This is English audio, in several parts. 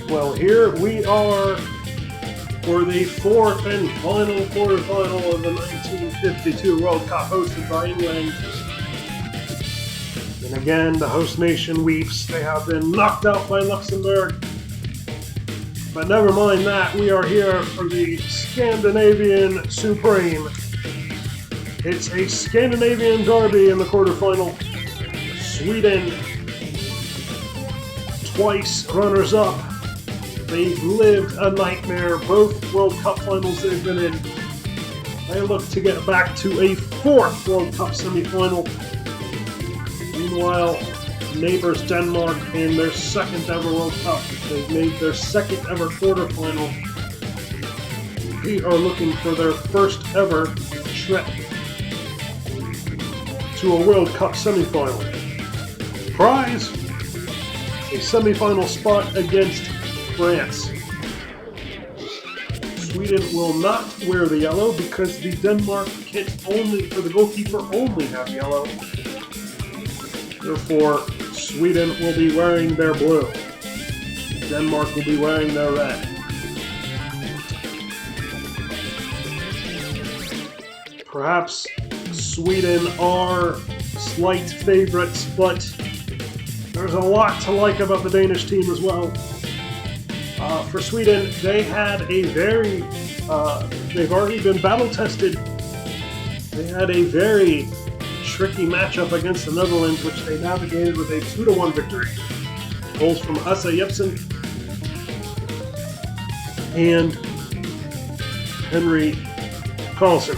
Well, here we are for the fourth and final quarterfinal of the 1952 World Cup hosted by England. And again, the host nation weeps. They have been knocked out by Luxembourg. But never mind that, we are here for the Scandinavian Supreme. It's a Scandinavian derby in the quarterfinal. Sweden, twice runners-up. They've lived a nightmare, both World Cup finals they've been in. They look to get back to a fourth World Cup semi-final. Meanwhile, neighbors Denmark in their second ever World Cup. They've made their second ever quarterfinal. They are looking for their first ever trip to a World Cup semi-final. Prize, a semi-final spot against France. Sweden will not wear the yellow because the Denmark kit only for the goalkeeper only have yellow. Therefore, Sweden will be wearing their blue. Denmark will be wearing their red. Perhaps Sweden are slight favorites, but there's a lot to like about the Danish team as well. For Sweden, they had a very, they've already been battle tested. They had a very tricky matchup against the Netherlands, which they navigated with a 2-1 victory. Goals from Asa Jepsen and Henry Carlsen.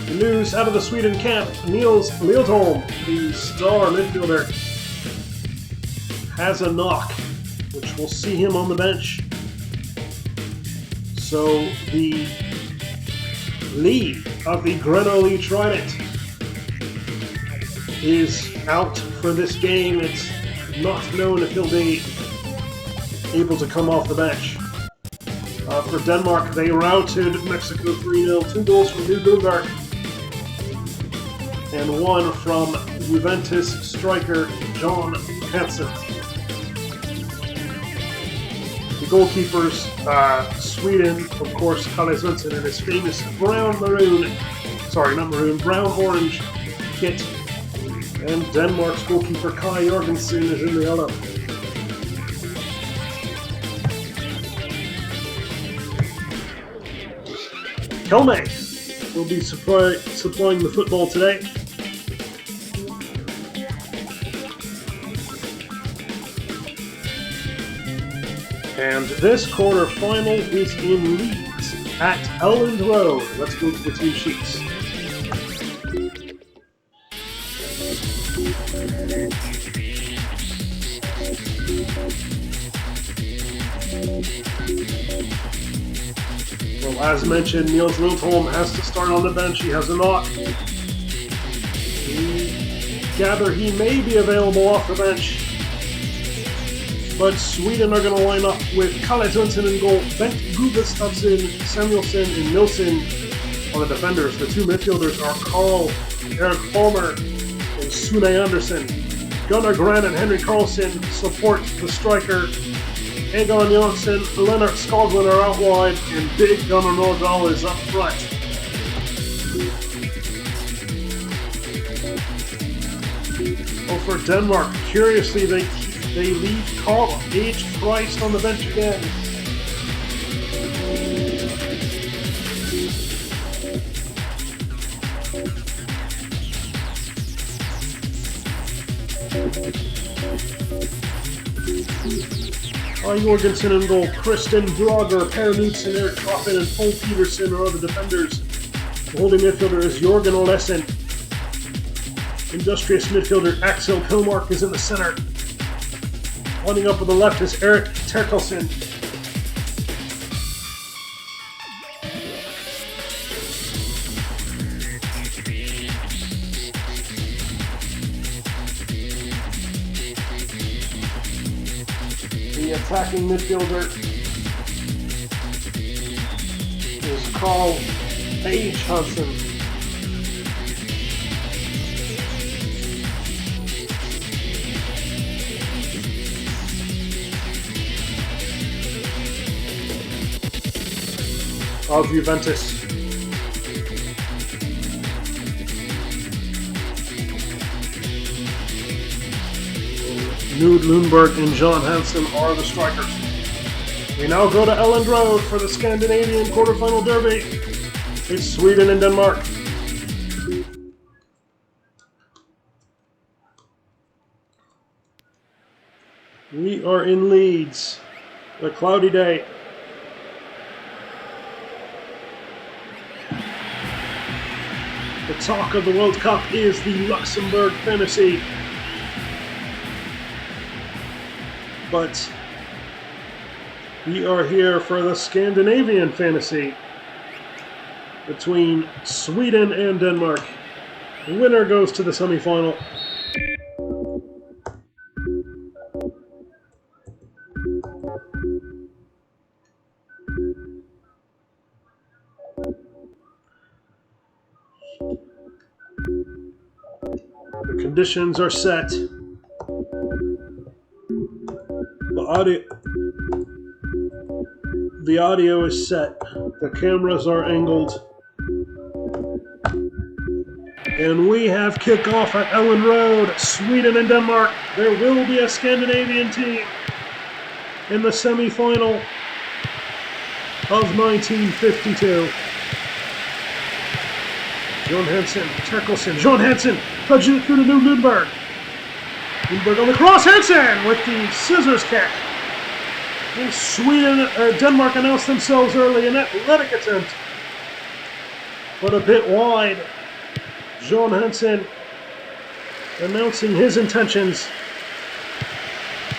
The news out of the Sweden camp, Niels Liljeholm, the star midfielder, has a knock, which will see him on the bench. So the lead of the Gre-No-Li Trident is out for this game. It's not known if he'll be able to come off the bench. For Denmark, they routed Mexico 3-0. 2 goals from Nygård and 1 from Juventus striker John Hansen. The goalkeepers, Sweden, of course, Kalle Svensson in his famous brown-orange kit. And Denmark's goalkeeper Kai Jorgensen is in the yellow. Kelme will be supplying the football today. And this quarterfinal is in Leeds at Elland Road. Let's go to the team sheets. Well, as mentioned, Niels Liljeholm has to start on the bench. He has a knock. We gather he may be available off the bench. But Sweden are going to line up with Kalle Svensson in goal, Bent Gustafsson, Samuelsson, and Nilsson on the defenders. The two midfielders are Carl Erik Palmer and Sune Andersson. Gunnar Gran and Henry Carlsen support the striker. Egon Jansson, Leonard Skoglund are out wide, and Big Gunnar Nordahl is up front. Well, for Denmark, curiously, they leave Carl H. Christ on the bench again. Jorgensen in goal. Kristen Brogger, Per Knudsen, Erik Toppen, and Paul Peterson are the defenders. The holding midfielder is Jorgen Olesen. Industrious midfielder Axel Pilmark is in the center. Lining up on the left is Erik Terkelsen. The attacking midfielder is Carl H. Hansen. of Juventus. Knud Lundberg and John Hansen are the strikers. We now go to Elland Road for the Scandinavian quarterfinal derby. It's Sweden and Denmark. We are in Leeds. A cloudy day. The talk of the World Cup is the Luxembourg fantasy. But we are here for the Scandinavian fantasy between Sweden and Denmark. The winner goes to the semifinal. The conditions are set. The audio is set. The cameras are angled. And we have kickoff at Elland Road, Sweden and Denmark. There will be a Scandinavian team in the semi-final of 1952. John Hansen, Terkelsen, John Hansen, touching it through to Knud Lundberg. Lundberg on the cross, Hansen with the scissors kick. And Denmark announced themselves early, an athletic attempt, but a bit wide. John Hansen announcing his intentions.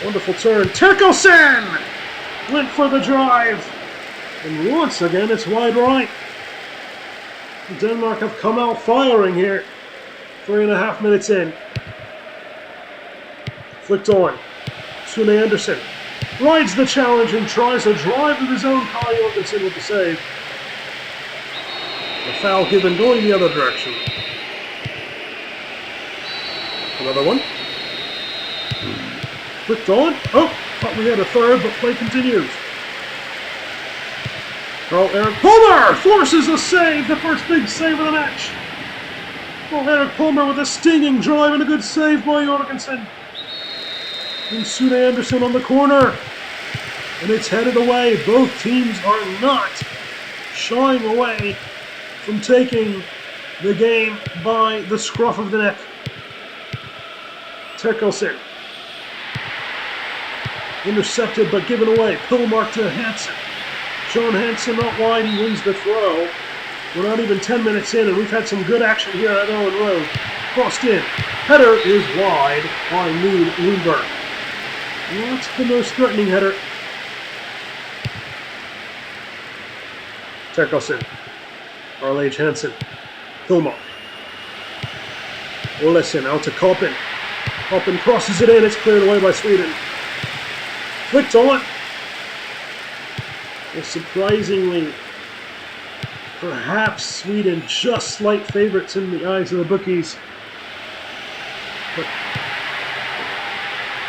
Wonderful turn. Terkelsen went for the drive. And once again, it's wide right. Denmark have come out firing here. 3.5 minutes in. Flicked on. Sune Anderson rides the challenge and tries a drive of his own. Kai Jorgensen with the save. The foul given going the other direction. Another one. Flicked on. Oh, thought we had a third, but play continues. Karl-Erik Palmer forces a save, the first big save of the match. Karl-Erik Palmer with a stinging drive and a good save by Jorgensen. And Sune Anderson on the corner. And it's headed away. Both teams are not shying away from taking the game by the scruff of the neck. Terkelsen. Intercepted but given away. Pillmark to Hansen. John Hansen not wide, he wins the throw. We're not even 10 minutes in, and we've had some good action here at Elland Road. Crossed in. Header is wide by Knud Lundberg. That's the most threatening header. Terkelsen. Karl-H. Hansen. Hilmar. Olesen out to Koppen. Koppen crosses it in, it's cleared away by Sweden. Flicked on. Well, surprisingly, perhaps Sweden just slight favorites in the eyes of the bookies. But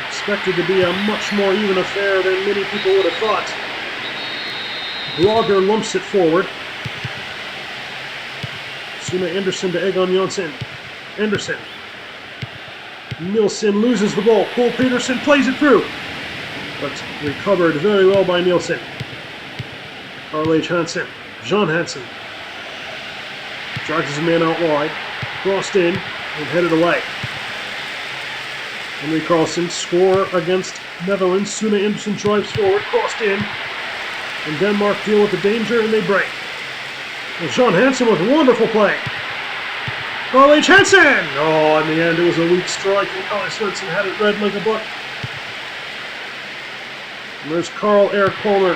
expected to be a much more even affair than many people would have thought. Brogger lumps it forward. Sune Anderson to Egon Jonsson. Anderson. Nilsson loses the ball. Cole Peterson plays it through. But recovered very well by Nilsson. Karl-H. Hansen. John Hansen. Drags his man out wide. Crossed in and headed away. Henry Carlson score against Netherlands. Sune Anderson drives forward. Crossed in. And Denmark deal with the danger and they break. And John Hansen with wonderful play. Karl-H. Hansen! Oh, in the end it was a weak strike and Kalle Svensson had it read like a book. And there's Karl-Erik Palmer.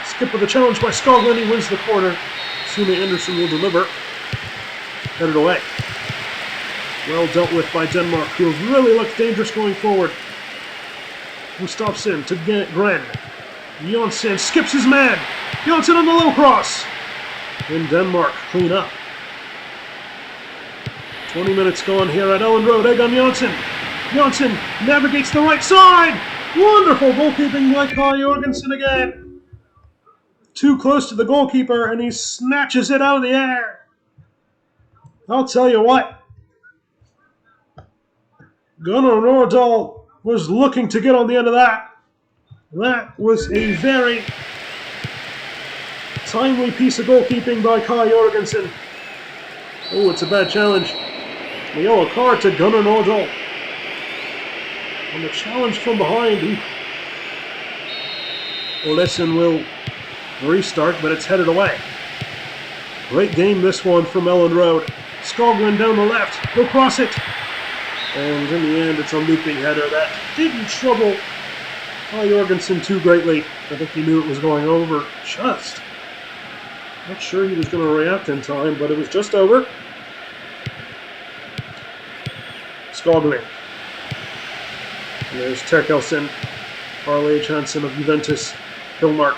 Skip with the challenge by Skoglund. He wins the corner. Sune Anderson will deliver. Headed away. Well dealt with by Denmark, who have really looked dangerous going forward. Gustafsson to Gren. Jonsson skips his man. Jonsson on the low cross. And Denmark clean up. 20 minutes gone here at Elland Road. Egon Jonsson. Jonsson navigates the right side. Wonderful goalkeeping by Kai Jorgensen again. too close to the goalkeeper, and he snatches it out of the air. I'll tell you what. Gunnar Nordahl was looking to get on the end of that. That was a very timely piece of goalkeeping by Kai Jorgensen. Oh, it's a bad challenge. A yellow card to Gunnar Nordahl. And the challenge from behind. Olesen will restart, but it's headed away. Great game this one from Ellen Road. Skoglund down the left. He'll cross it. And in the end, it's a looping header that didn't trouble Kai Jorgensen too greatly. I think he knew it was going over just. Not sure he was going to react in time, but it was just over. Skoglund. And there's Terkelsen, Karl H. Hansen of Juventus, Hillmark.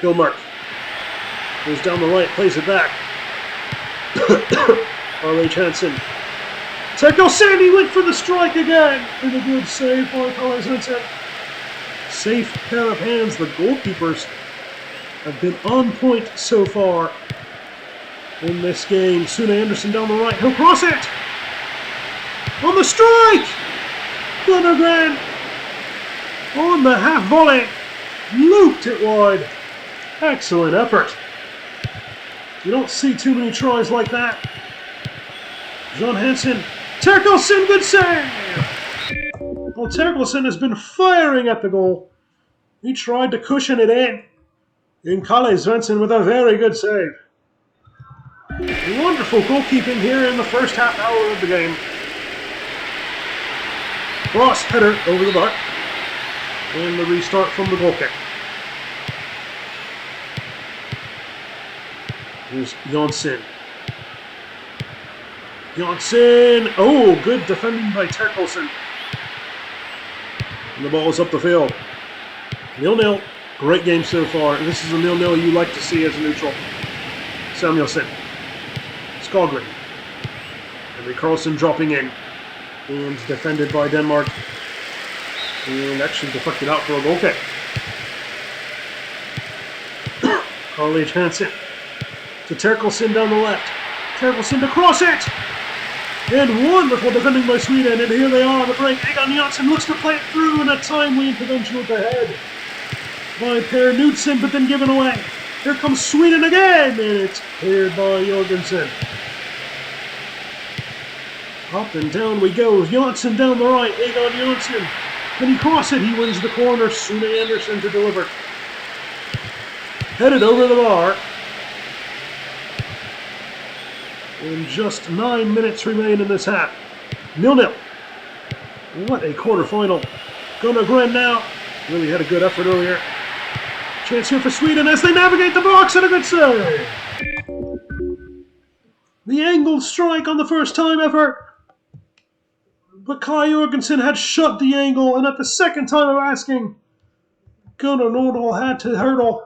Hillmark goes down the right, plays it back. Karl H. Hansen. Terkelsen, he went for the strike again! And a good save by Karl H. Hansen. Safe pair of hands. The goalkeepers have been on point so far in this game. Sune Anderson down the right, he'll cross it! On the strike! Gunnar on the half volley, looped it wide. Excellent effort. You don't see too many tries like that. John Hansen, Terkelsen, good save! Well, Terkelsen has been firing at the goal. He tried to cushion it in Kalle Svensson with a very good save. Wonderful goalkeeping here in the first half hour of the game. Cross header over the bar. And the restart from the goal kick. Here's Janssen. Janssen! Oh, good defending by Terkelsen. And the ball is up the field. 0-0. Great game so far. This is a 0-0 you like to see as a neutral. Samuelsen. Skoglund. Henry Karlsson dropping in. And defended by Denmark. And actually deflected out for a goal kick. Karl H. Hansen to Terkelsen down the left. Terkelsen to cross it! And wonderful defending by Sweden. And here they are on the break. Egon Janssen looks to play it through, and a timely intervention with the head by Per Knudsen, but then given away. Here comes Sweden again, and it's cleared by Jorgensen. Up and down we go. Janssen down the right. Egon Janssen. Can he cross it? He wins the corner. Sune Anderson to deliver. Headed over the bar. And just 9 minutes remain in this half. 0-0. What a quarterfinal. Gunnar Gren now. Really had a good effort earlier. Chance here for Sweden as they navigate the box, and a good save. The angled strike on the first time effort. But Kai Jorgensen had shut the angle, and at the second time of asking, Gunnar Nordahl had to hurdle,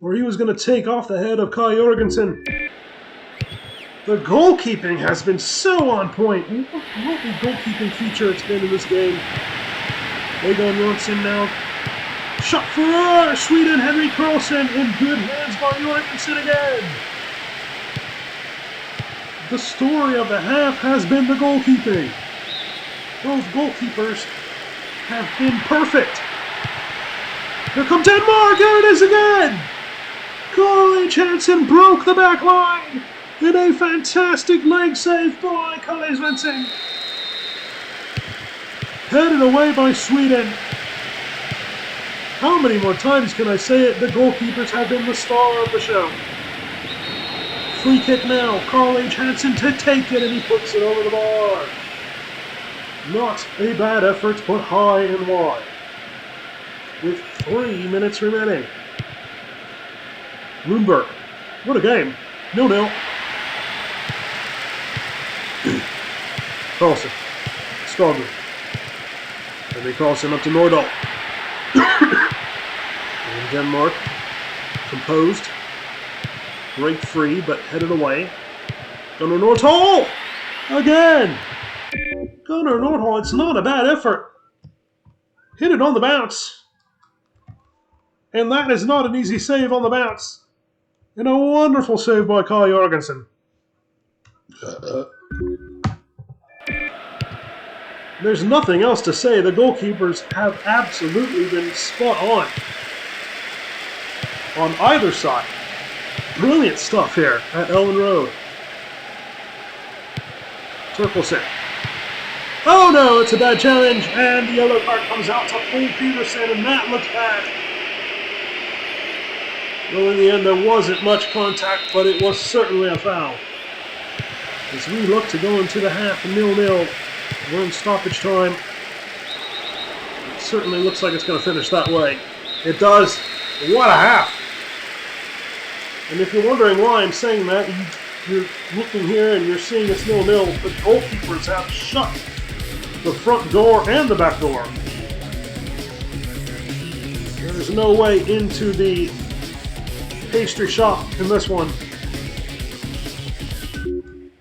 or he was going to take off the head of Kai Jorgensen. The goalkeeping has been so on point. What a goalkeeping feature it's been in this game. Egon Janssen now. Shot for Sweden, Henry Karlsson, in good hands by Jorgensen again. The story of the half has been the goalkeeping. Both goalkeepers have been perfect. Here come Denmark, here it is again! Karl H. Hansen broke the back line in a fantastic leg save by Kalle Svensson. Headed away by Sweden. How many more times can I say it? The goalkeepers have been the star of the show. Free kick now. Karl H. Hansen to take it, and he puts it over the bar. Not a bad effort, but high and wide. With 3 minutes remaining. Lundberg. What a game. 0-0. Karlsson. Skoglund. Henry Karlsson up to Nordahl. And Denmark. Composed. Break free, but headed away. Gunnar Nordahl! Again! Gunnar Nordahl, it's not a bad effort. Hit it on the bounce. And that is not an easy save on the bounce. And a wonderful save by Kai Jorgensen. There's nothing else to say. The goalkeepers have absolutely been spot on either side. Brilliant stuff here at Ellen Road. Torkelson. Oh no, it's a bad challenge, and the yellow card comes out to Paul Peterson, and that looks bad. Well, in the end, there wasn't much contact, but it was certainly a foul. As we look to go into the half 0-0, we're in stoppage time. It certainly looks like it's going to finish that way. It does. What a half! And if you're wondering why I'm saying that, you're looking here and you're seeing it's 0-0. The goalkeepers have shut the front door and the back door. There's no way into the pastry shop in this one.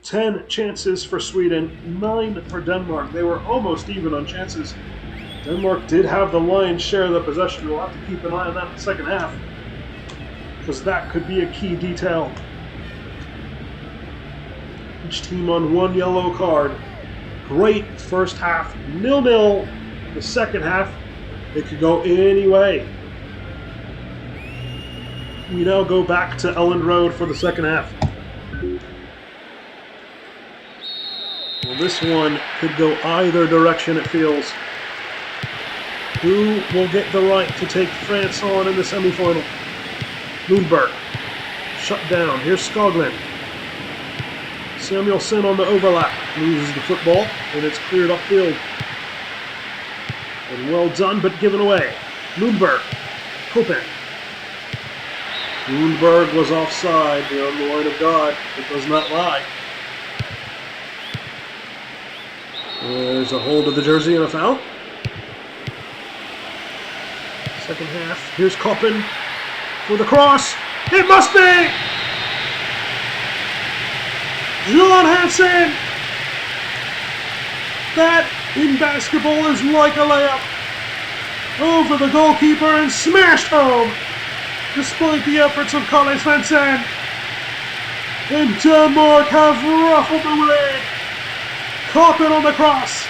10 chances for Sweden, 9 for Denmark. They were almost even on chances. Denmark did have the lion's share of the possession. We'll have to keep an eye on that in the second half, because that could be a key detail. Each team on one yellow card. Great first half, 0-0. The second half, it could go any way. We now go back to Ellen Road for the second half. Well, this one could go either direction, it feels. Who will get the right to take France on in the semifinal? Lundberg. Shut down. Here's Skoglund. Samuelson on the overlap. Loses the football, and it's cleared upfield. And well done, but given away. Lundberg. Kopen. Lundberg was offside beyond the line of God. It does not lie. There's a hold of the jersey and a foul. Second half. Here's Koppen for the cross. It must be! John Hansen! That in basketball is like a layup. Over the goalkeeper and smashed home, despite the efforts of Kalle Svensson. And Denmark have ruffled the lead. Koppen on the cross.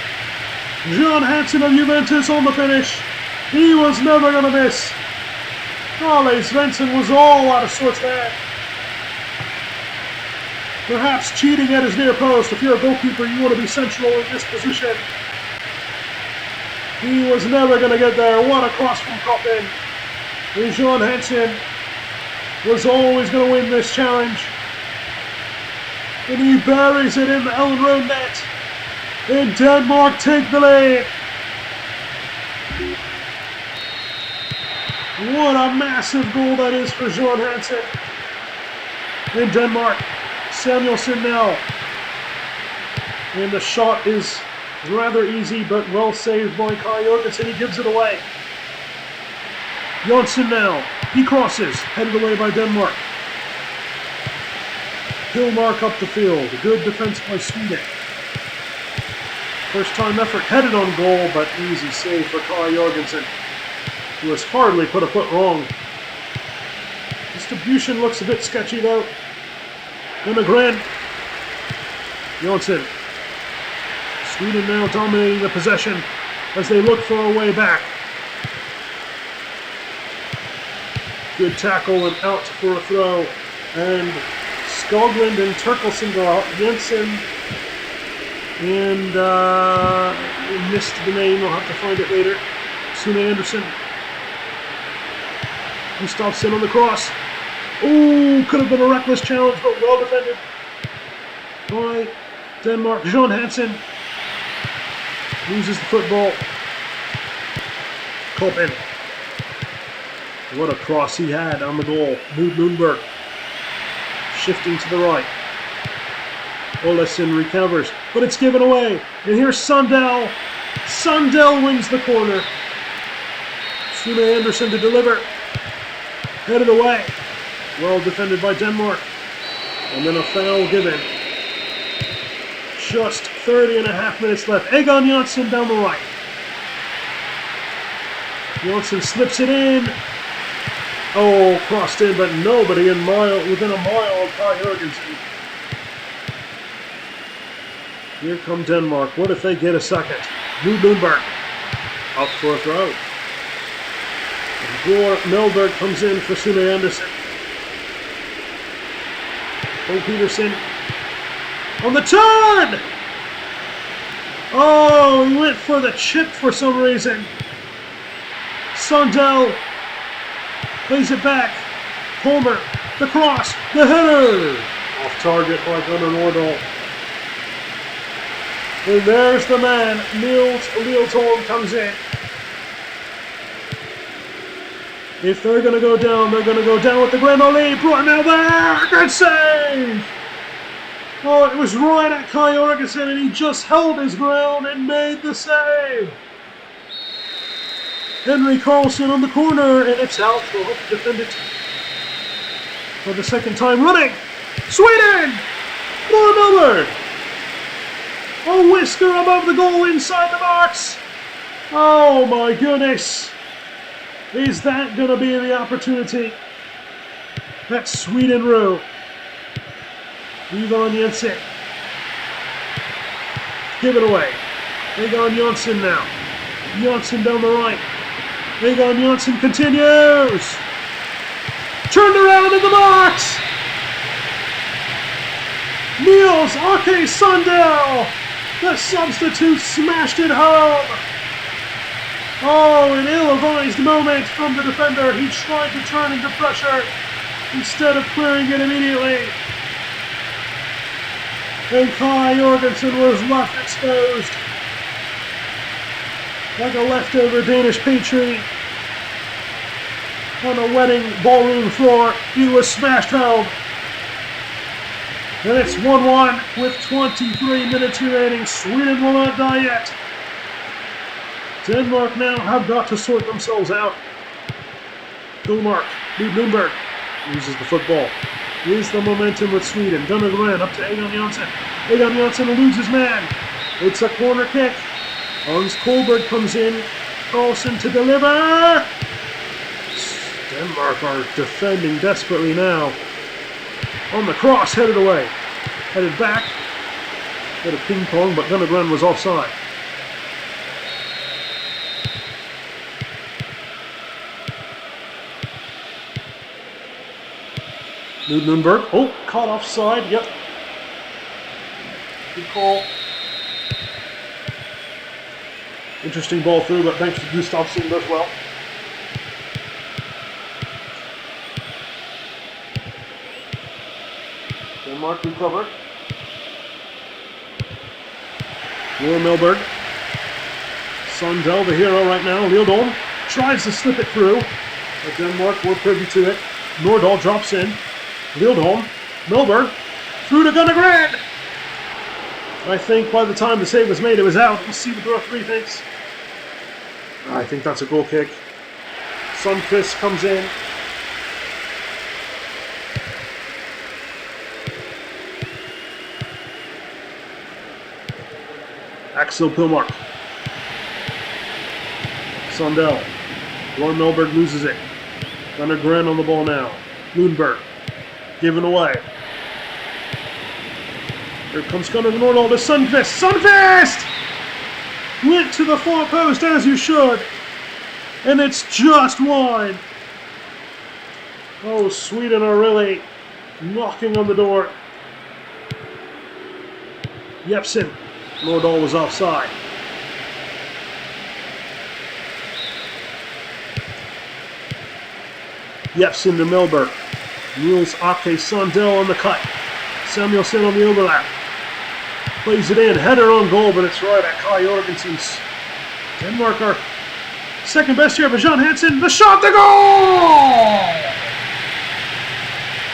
John Hansen of Juventus on the finish. He was never going to miss. Kalle Svensson was all out of sorts there. Perhaps cheating at his near post. If you're a goalkeeper, you want to be central in this position. He was never going to get there. What a cross from Koppen. And John Hansen was always going to win this challenge. And he buries it in the Ellen Road net. And Denmark take the lead. What a massive goal that is for John Hansen. In Denmark, Samuelson now. And the shot is rather easy, but well saved by Kai Jorgensen. He gives it away. Jonsson now. He crosses, headed away by Denmark. Hillmark up the field. Good defense by Sweden. First time effort headed on goal, but easy save for Kai Jorgensen, who has hardly put a foot wrong. Distribution looks a bit sketchy though. Lundgren. Jonsson. Sweden now dominating the possession as they look for a way back. Good tackle and out for a throw. And Skoglund and Torkelson go out. Jensen and missed the name. We'll have to find it later. Sune Anderson. Gustafsson on the cross. Oh, could have been a reckless challenge, but well defended by Denmark. John Hansen loses the football. Koppen. What a cross he had on the goal. Lundberg shifting to the right. Olesen recovers, but it's given away. And here's Sundell. Sundell wins the corner. Sune Anderson to deliver. Headed away. Well defended by Denmark. And then a foul given. Just 30.5 minutes left. Egon Jonsson down the right. Jonsson slips it in. Oh, crossed in, but nobody within a mile of Kai Jørgensen. Here come Denmark. What if they get a second? Knud Lundberg up for a throw. Gore Melberg comes in for Sune Andersen. Bo Peterson on the turn! Oh, he went for the chip for some reason. Sundell plays it back. Palmer, the cross, the header! Off target by Gunnar Nordahl. And there's the man, Niels Liltorn comes in. If they're going to go down, they're going to go down with the Gre-No-Li. Brought now there. Good save. Oh, it was right at Kai Jørgensen, and he just held his ground and made the save. Henry Karlsson on the corner, and it's out. We'll hope to defend it for the second time running. Sweden! More Miller. A whisker above the goal inside the box. Oh my goodness. Is that going to be the opportunity that Sweden rue? Ivan Jensen. Give it away. Egon Jansson now. Jansson down the right. Egon Jansson continues. Turned around in the box. Niels Åke Sundell, the substitute, smashed it home. Oh, an ill-advised moment from the defender. He tried to turn into pressure instead of clearing it immediately. And Kai Jørgensen was left exposed. Like a leftover Danish Patriot on a wedding ballroom floor, he was smashed home. And it's 1-1 with 23 minutes remaining. Sweden will not die yet. Denmark now have got to sort themselves out. Denmark, Lundberg loses the football. Here's the momentum with Sweden. Gunnar Gren up to Egon Jansson. Egon Jansson eludes his man. It's a corner kick. Hans Kohlberg comes in. Karlsson to deliver. Denmark are defending desperately now. On the cross, headed away. Headed back. Bit of ping pong, but Gunnar Gren was offside. Lundberg. Oh, caught offside. Yep. Good call. Interesting ball through, but thanks to Gustafsson does well. Denmark recovered. Will Melberg. Sundell, the hero right now. Lildholm tries to slip it through, but Denmark were privy to it. Nordahl drops in. Lildholm, Melberg, through to Gunnar Gren. I think by the time the save was made, it was out. We'll see what the referee thinks. I think that's a goal kick. Sundqvist comes in. Axel Pilmark. Sundell. Ron Melberg loses it. Gunnar Gren on the ball now. Lundberg. Given away. Here comes Gunnar Nordahl to Sundqvist. Sundqvist! Went to the far post as you should. And it's just wide. Oh, Sweden are really knocking on the door. Jepsen. Nordahl was offside. Jepsen to Melberg. Niels Åke Sundell on the cut. Samuelsson on the overlap. Plays it in. Header on goal, but it's right at Kai Jørgensen's. Denmark are second best here, but John Hansen, the shot, the goal!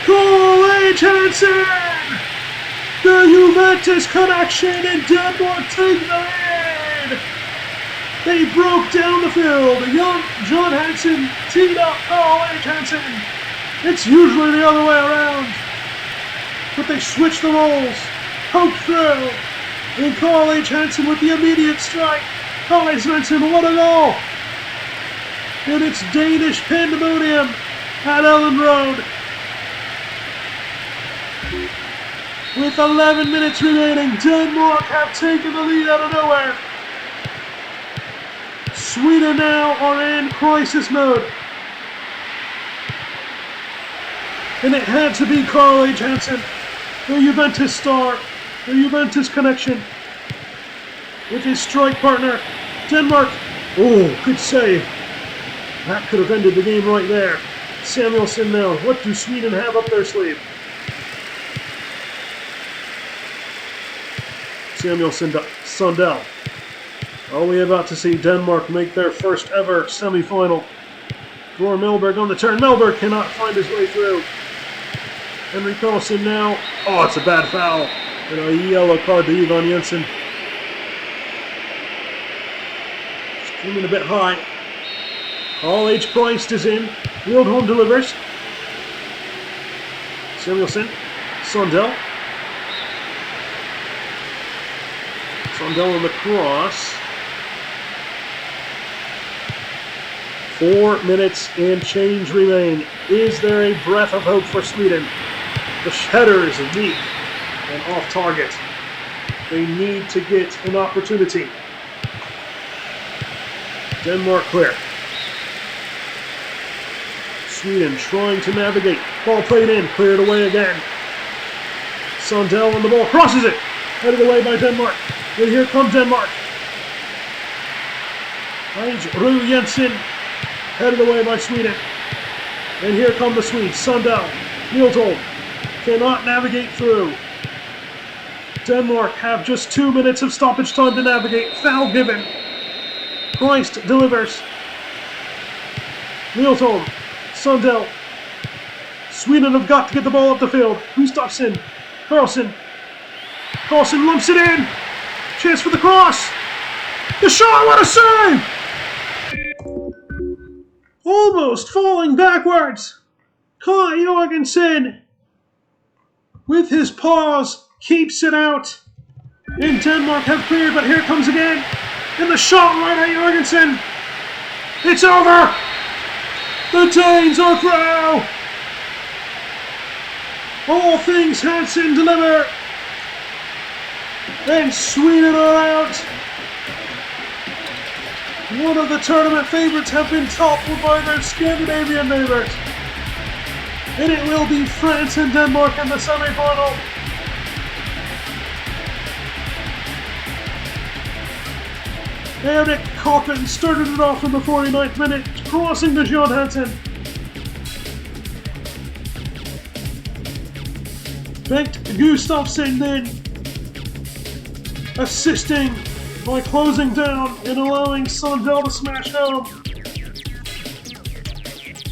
Carl-H. Hansen! The Juventus connection, and Denmark take the lead! They broke down the field. Young John Hansen teed up Carl-H. Hansen. It's usually the other way around. But they switched the roles. Poked through. And Carl-H. Hansen with the immediate strike. Carl-H. Hansen, what a goal! And it's Danish pandemonium at Ellen Road. With 11 minutes remaining, Denmark have taken the lead out of nowhere. Sweden now are in crisis mode. And it had to be Carl H. Hansen, the Juventus star, the Juventus connection, with his strike partner, Denmark. Oh, good save. That could have ended the game right there. Samuelsson now. What do Sweden have up their sleeve? Samuelsson to Sundell. Are we about to see Denmark make their first ever semi-final? For Melberg on the turn. Melberg cannot find his way through. Henry Carlson now. Oh, it's a bad foul. And a yellow card to Ivan Jensen. Screaming a bit high. Carl H. Price is in. Wildholm delivers. Samuelsson. Sundell. Sundell on the cross. 4 minutes and change remain. Is there a breath of hope for Sweden? The header is weak and off target. They need to get an opportunity. Denmark clear. Sweden trying to navigate. Ball played in, cleared away again. Sundell on the ball, crosses it. Headed away by Denmark. And here comes Denmark. Rue Jensen. Headed away by Sweden. And here come the Swedes. Sundell. Wildholm. Cannot navigate through. Denmark have just 2 minutes of stoppage time to navigate. Foul given. Price delivers. Wildholm. Sundell. Sweden have got to get the ball up the field. Gustafsson. Carlson. Carlson lumps it in. Chance for the cross. The shot, what a save! Almost falling backwards. Kai Jorgensen, with his paws, keeps it out. And Denmark have cleared, but here comes again. And the shot right at Jorgensen. It's over. The Danes are through. All things Hansen deliver. And Sweden are out. One of the tournament favorites have been toppled by their Scandinavian neighbors. And it will be France and Denmark in the semi-final. Erik Koppen started it off in the 49th minute, crossing to John Hansen. Bengt Gustafsson then assisting by closing down and allowing Sundell to smash home.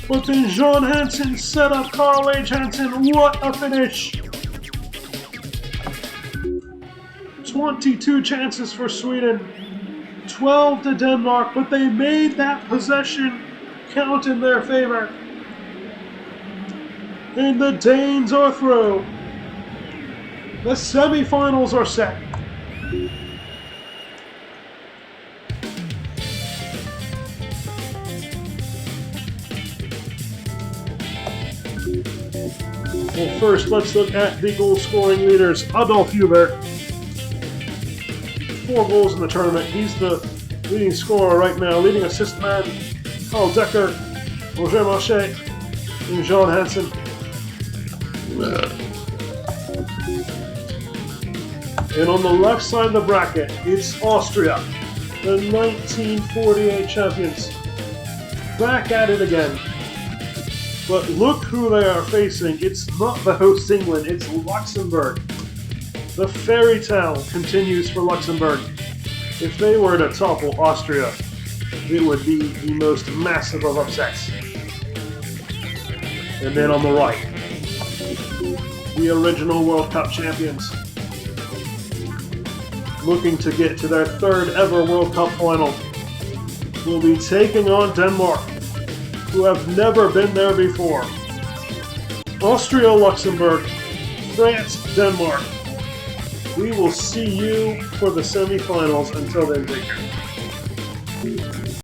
But then John Hansen set up Carl H. Hansen. What a finish! 22 chances for Sweden, 12 to Denmark, but they made that possession count in their favor. And the Danes are through. The semi-finals are set. Well, first, let's look at the goal-scoring leaders. Adolf Hubert, 4 goals in the tournament. He's the leading scorer right now. Leading assist man, Carl Decker, Roger Marchais, and Jean Hansen. And on the left side of the bracket, it's Austria, the 1948 champions. Back at it again. But look who they are facing. It's not the host England, it's Luxembourg. The fairy tale continues for Luxembourg. If they were to topple Austria, it would be the most massive of upsets. And then on the right, the original World Cup champions, looking to get to their 3rd ever World Cup final, will be taking on Denmark, who have never been there before. Austria, Luxembourg, France, Denmark. We will see you for the semifinals. Until then, take care.